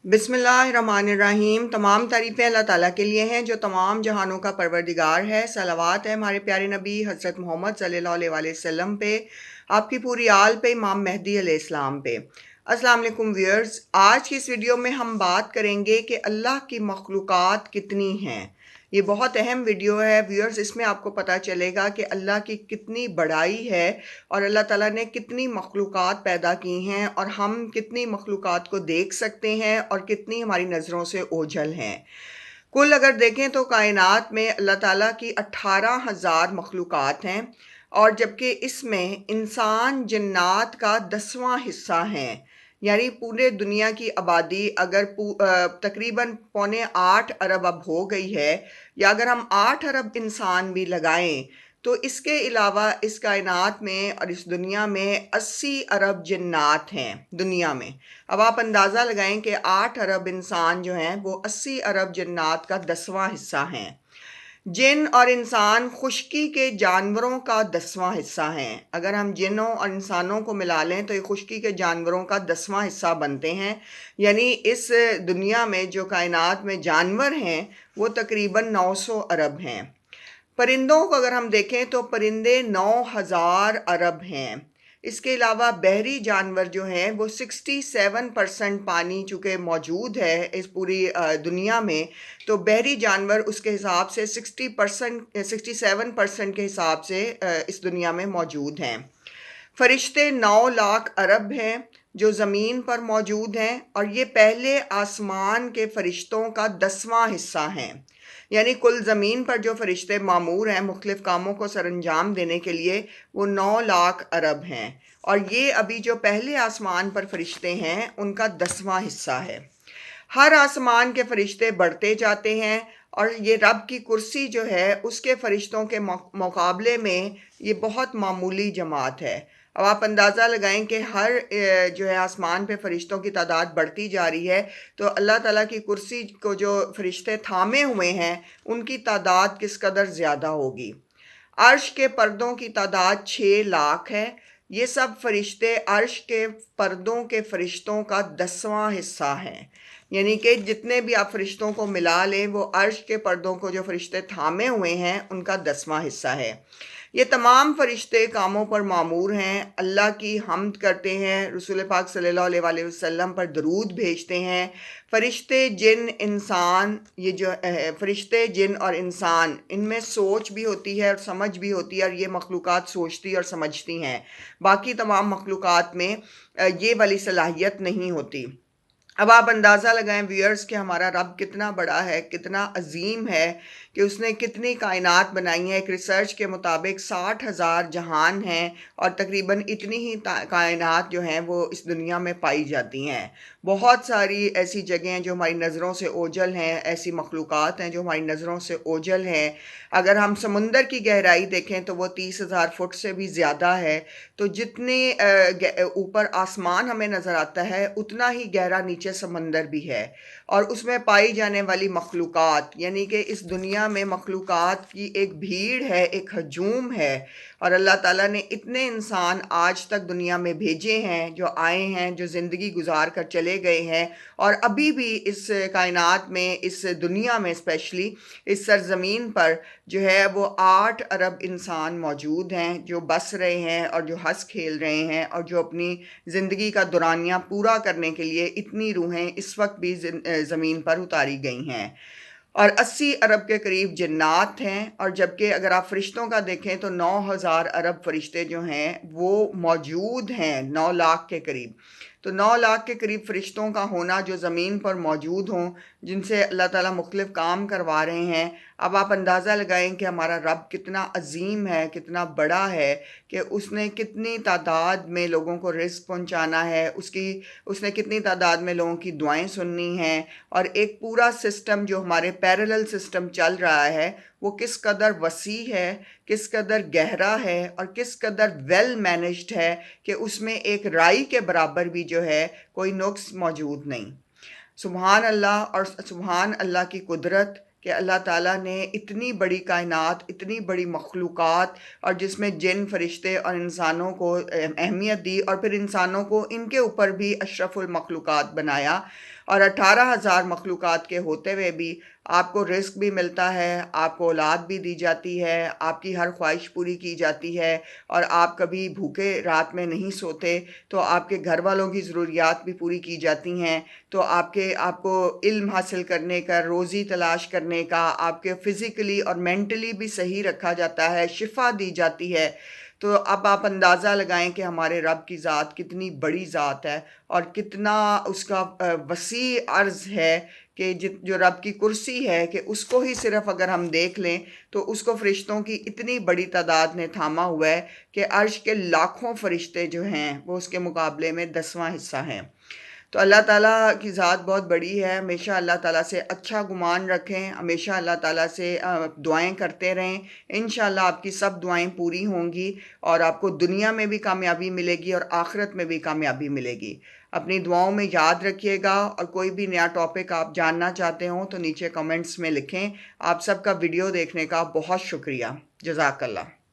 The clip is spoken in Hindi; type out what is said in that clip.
बिस्मिल्लाहिर्रहमानिर्रहीम। तमाम तारीफ़ें अल्लाह ताला के लिए हैं जो तमाम जहानों का परवरदिगार है। सलावत है हमारे प्यारे नबी हज़रत मोहम्मद सल्लल्लाहु अलैहि वसल्लम पे, आपकी पूरी आल पे, इमाम मेहदी अलैहिस्सलाम पे। अस्सलाम वालेकुम व्यूअर्स, आज की इस वीडियो में हम बात करेंगे कि अल्लाह की मखलूक़ात कितनी हैं। ये बहुत अहम वीडियो है व्यूअर्स। इसमें आपको पता चलेगा कि अल्लाह की कितनी बड़ाई है और अल्लाह ताला ने कितनी मखलूक़ात पैदा की हैं और हम कितनी मखलूक़ात को देख सकते हैं और कितनी हमारी नज़रों से ओझल हैं। कुल अगर देखें तो कायनात में अल्लाह ताला की 18,000 मखलूक़ात हैं और जबकि इसमें इंसान जिन्नात का 10वां हिस्सा है। यानी पूरे दुनिया की आबादी अगर तकरीबन पौने 8 अरब अब हो गई है, या अगर हम 8 अरब इंसान भी लगाएं तो इसके अलावा इस कायनात में और इस दुनिया में 80 अरब जिन्नात हैं दुनिया में। अब आप अंदाज़ा लगाएं कि 8 अरब इंसान जो हैं वो 80 अरब जिन्नात का 10वां हिस्सा हैं। जिन और इंसान खुश्की के जानवरों का 10वां हिस्सा हैं। अगर हम जिनों और इंसानों को मिला लें तो ये खुश्की के जानवरों का 10वां हिस्सा बनते हैं। यानी इस दुनिया में जो कायनात में जानवर हैं वो तकरीबन 900 अरब हैं। परिंदों को अगर हम देखें तो परिंदे 9,000 अरब हैं। इसके अलावा बहरी जानवर जो हैं वो 67% पानी चूँकि मौजूद है इस पूरी दुनिया में, तो बहरी जानवर उसके हिसाब से 67% के हिसाब से इस दुनिया में मौजूद हैं। फरिश्ते 9 लाख अरब हैं जो ज़मीन पर मौजूद हैं और ये पहले आसमान के फरिश्तों का 10वां हिस्सा हैं। यानी कुल ज़मीन पर जो फरिश्ते मामूर हैं मुख्तलिफ़ कामों को सरअंजाम देने के लिए, वो 9 लाख अरब हैं और ये अभी जो पहले आसमान पर फरिश्ते हैं उनका 10वां हिस्सा है। हर आसमान के फरिश्ते बढ़ते जाते हैं और ये रब की कुर्सी जो है उसके फरिश्तों के मुकाबले में ये बहुत मामूली जमात है। अब आप अंदाज़ा लगाएं कि हर जो है आसमान पे फरिश्तों की तादाद बढ़ती जा रही है, तो अल्लाह ताला की कुर्सी को जो फरिश्ते थामे हुए हैं उनकी तादाद किस कदर ज़्यादा होगी। अर्श के पर्दों की तादाद 6 लाख है। ये सब फरिश्ते अर्श के पर्दों के फरिश्तों का 10वां हिस्सा हैं। यानी कि जितने भी आप फरिश्तों को मिला लें वो अर्श के पर्दों को जो फरिश्ते थामे हुए हैं उनका 10वां हिस्सा है। ये तमाम फरिश्ते कामों पर मामूर हैं, अल्लाह की हम्द करते हैं, रसूल पाक सल्लल्लाहु अलैहि वसल्लम पर दरूद भेजते हैं। फरिश्ते जिन इंसान, ये जो फरिश्ते जिन और इंसान, इनमें सोच भी होती है और समझ भी होती है और ये मखलूक़ात सोचती और समझती हैं। बाकी तमाम मखलूक़ात में ये वाली सलाहियत नहीं होती। अब आप अंदाज़ा लगाएं व्यूअर्स कि हमारा रब कितना बड़ा है, कितना अजीम है, कि उसने कितनी कायनात बनाई है। एक रिसर्च के मुताबिक 60,000 जहान हैं और तकरीबन इतनी ही कायनात जो हैं वो इस दुनिया में पाई जाती हैं। बहुत सारी ऐसी जगह हैं जो हमारी नज़रों से ओझल हैं, ऐसी मखलूक़ात हैं जो हमारी नज़रों से ओझल हैं। अगर हम समुंदर की गहराई देखें तो वो 30,000 फुट से भी ज़्यादा है। तो जितने ऊपर आसमान हमें नज़र आता है उतना ही गहरा नीचे समंदर भी है और उसमें पाई जाने वाली मखलूक़ात, यानी कि इस दुनिया में मखलूक़ात की एक भीड़ है, एक हजूम है। और अल्लाह ताला ने इतने इंसान आज तक दुनिया में भेजे हैं, जो आए हैं, जो ज़िंदगी गुजार कर चले गए हैं और अभी भी इस कायनात में, इस दुनिया में, स्पेशली इस सरज़मीन पर जो है वो 8 अरब इंसान मौजूद हैं जो बस रहे हैं और जो हंस खेल रहे हैं और जो अपनी ज़िंदगी का दौरानिया पूरा करने के लिए इतनी रूहें इस वक्त भी ज़मीन पर उतारी गई हैं। और 80 अरब के करीब जिन्नात हैं और जबकि अगर आप फरिश्तों का देखें तो 9,000 अरब फरिश्ते जो हैं वो मौजूद हैं, 9 लाख के करीब। तो 9 लाख के करीब फरिश्तों का होना जो ज़मीन पर मौजूद हों, जिनसे अल्लाह ताला मुख्तलिफ़ काम करवा रहे हैं। अब आप अंदाज़ा लगाएं कि हमारा रब कितना अजीम है, कितना बड़ा है, कि उसने कितनी तादाद में लोगों को रिज़्क़ पहुंचाना है, उसने कितनी तादाद में लोगों की दुआएं सुननी हैं और एक पूरा सिस्टम जो हमारे पैरेलल सिस्टम चल रहा है वो किस कदर वसी है, किस कदर गहरा है और किस कदर वेल मैनेज्ड है कि उसमें एक राई के बराबर भी जो है कोई नुक्स मौजूद नहीं। सुभान अल्लाह और सुभान अल्लाह की कुदरत कि अल्लाह ताला ने इतनी बड़ी कायनात, इतनी बड़ी मखलूक़ात और जिसमें जिन फरिश्ते और इंसानों को अहमियत दी और फिर इंसानों को इनके ऊपर भी अशरफुल मखलूक़ात बनाया। और 18,000 मखलूक़ात के होते हुए भी आपको रिस्क भी मिलता है, आपको औलाद भी दी जाती है, आपकी हर ख्वाहिश पूरी की जाती है और आप कभी भूखे रात में नहीं सोते, तो आपके घर वालों की ज़रूरियात भी पूरी की जाती हैं। तो आपको इल्म हासिल करने का, रोज़ी तलाश करने का, आपके फ़िज़िकली और मेंटली भी सही रखा जाता है, शिफ़ा दी जाती है। तो अब आप अंदाज़ा लगाएं कि हमारे रब की ज़ात कितनी बड़ी ज़ात है और कितना उसका वसी अर्ज़ है कि जो रब की कुर्सी है कि उसको ही सिर्फ अगर हम देख लें तो उसको फ़रिश्तों की इतनी बड़ी तादाद ने थामा हुआ है कि अर्श के लाखों फ़रिश्ते जो हैं वो उसके मुकाबले में 10वां हिस्सा हैं। तो अल्लाह ताला की ज़ात बहुत बड़ी है। हमेशा अल्लाह ताला से अच्छा गुमान रखें, हमेशा अल्लाह ताला से दुआएं करते रहें। इंशाअल्लाह आपकी सब दुआएं पूरी होंगी और आपको दुनिया में भी कामयाबी मिलेगी और आखिरत में भी कामयाबी मिलेगी। अपनी दुआओं में याद रखिएगा और कोई भी नया टॉपिक आप जानना चाहते हो तो नीचे कमेंट्स में लिखें। आप सबका वीडियो देखने का बहुत शुक्रिया। जज़ाकल्लाह।